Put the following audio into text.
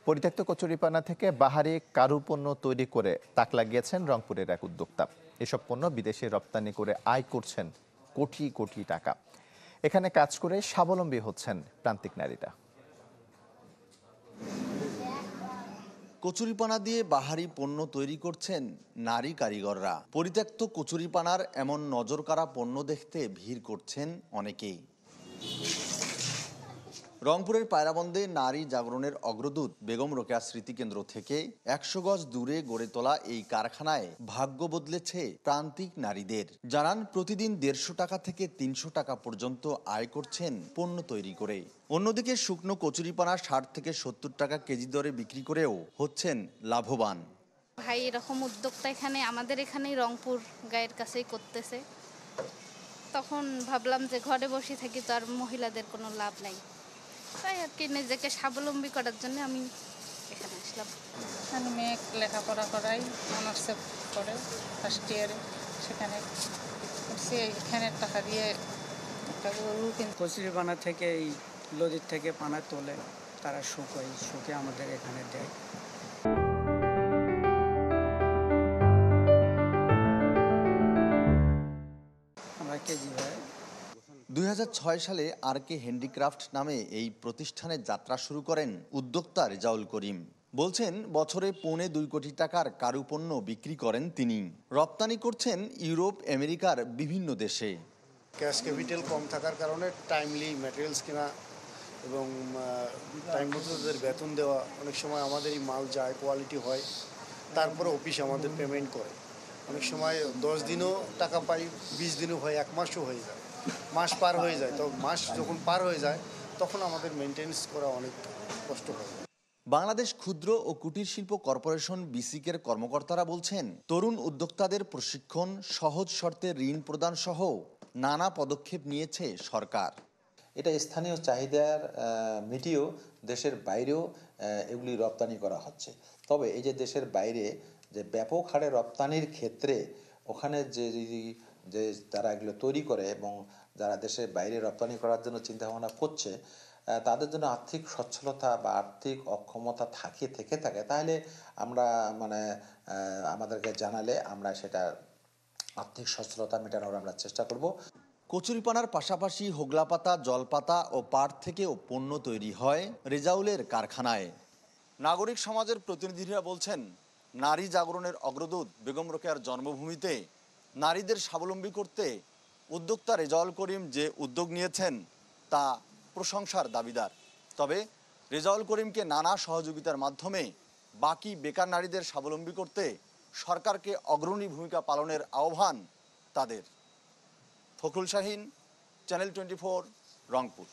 পরিত্যক্ত কচুরিপানা থেকে বাহারি কারুপণ্য তৈরি করে তাক লাগিয়েছেন রংপুরের এক উদ্যোক্তা। এসব পণ্য বিদেশে রপ্তানি করে আয় করছেন কোটি কোটি টাকা। এখানে কাজ করে স্বাবলম্বী হচ্ছেন প্রান্তিক নারীরা। কচুরিপানা দিয়ে বাহারি পণ্য তৈরি করছেন নারী কারিগররা। পরিত্যক্ত কচুরিপানার এমন নজরকাড়া পণ্য দেখতে ভিড় করছেন অনেকেই। রংপুরের পায়রাবন্দে নারী জাগরণের অগ্রদূত বেগম রোকেয়া স্মৃতিকেন্দ্র থেকে ১০০ গজ দূরে গড়ে তোলা এই কারখানায় ভাগ্য বদলেছে প্রান্তিক নারীদের। জানান প্রতিদিন ১৫০ টাকা থেকে ৩০০ টাকা পর্যন্ত আয় করছেন পণ্য তৈরি করে। অন্যদিকে শুকনো কচুরিপানা ৬০ থেকে ৭০ টাকা কেজি দরে বিক্রি করেও হচ্ছেন লাভবান। ভাই এরকম উদ্যোক্তা আমাদের এখানেই রংপুর গায়ের কাছেই করতেছে। তখন ভাবলাম যে ঘরে বসে থাকি তো আর মহিলাদের কোনো লাভ নাই, তাই আর কি নিজেকে স্বাবলম্বী করার জন্য আমি এখানে আসলাম। আমি মেয়ে লেখাপড়া করাই, অনার্সে পড়ে ফার্স্ট ইয়ারে, সেখানে এখানে টাকা দিয়ে একটা গরু কিনতে। কচুরিপানা থেকে এই নদীর থেকে পানা তোলে, তারা শুকোয়, শুকে আমাদের এখানে দেয়। আমরা কেজি হয়। ২০০৬ সালে আরকে হ্যান্ডিক্রাফট নামে এই প্রতিষ্ঠানের যাত্রা শুরু করেন উদ্যোক্তা রেজাউল করিম। বলছেন বছরে ২.৫ কোটি টাকার কারুপণ্য বিক্রি করেন তিনি। রপ্তানি করছেন ইউরোপ, আমেরিকার বিভিন্ন দেশে। ক্যাশ ক্যাপিটাল কম থাকার কারণে টাইমলি ম্যাটেরিয়ালস কেনা এবং টাইম মতো তাদের বেতন দেওয়া, অনেক সময় আমাদের এই মাল যায়, কোয়ালিটি হয়, তারপরে অফিস আমাদের পেমেন্ট করে। অনেক সময় 10 দিনও টাকা পাই, 20 দিনও হয়, 1 মাসও হয়ে যায়, মাস পার হয়ে যায়। তো মাস যখন পার হয়ে যায় তখন আমাদের মেনটেন্স করা অনেক কষ্ট হয়। বাংলাদেশ ক্ষুদ্র ও কুটির শিল্প কর্পোরেশন বিসিকের কর্মকর্তারা বলছেন তরুণ উদ্যোক্তাদের প্রশিক্ষণ, সহজ শর্তে ঋণ প্রদান সহ নানা পদক্ষেপ নিয়েছে সরকার। এটা স্থানীয় চাহিদার মিটিয়েও দেশের বাইরেও এগুলি রপ্তানি করা হচ্ছে। তবে এই যে দেশের বাইরে যে ব্যাপক হারে রপ্তানির ক্ষেত্রে ওখানে যে তারা এগুলো তৈরি করে এবং যারা দেশের বাইরে রপ্তানি করার জন্য চিন্তাভাবনা করছে, তাদের জন্য আর্থিক সচ্ছলতা বা আর্থিক অক্ষমতা থেকে থাকে, তাহলে আমরা আমাদেরকে জানালে আমরা সেটা আর্থিক সচ্ছলতা মেটানোর আমরা চেষ্টা করব। কচুরিপানার পাশাপাশি হোগলাপাতা, জলপাতা ও পাট থেকেও পণ্য তৈরি হয় রেজাউলের কারখানায়। নাগরিক সমাজের প্রতিনিধিরা বলছেন নারী জাগরণের অগ্রদূত বেগম রোকেয়ার জন্মভূমিতে নারীদের স্বাবলম্বী করতে উদ্যোক্তা রেজাউল করিম যে উদ্যোগ নিয়েছেন তা প্রশংসার দাবিদার। তবে রেজাউল করিমকে নানা সহযোগিতার মাধ্যমে বাকি বেকার নারীদের স্বাবলম্বী করতে সরকারকে অগ্রণী ভূমিকা পালনের আহ্বান তাদের। ফখরুল শাহীন, চ্যানেল 24, রংপুর।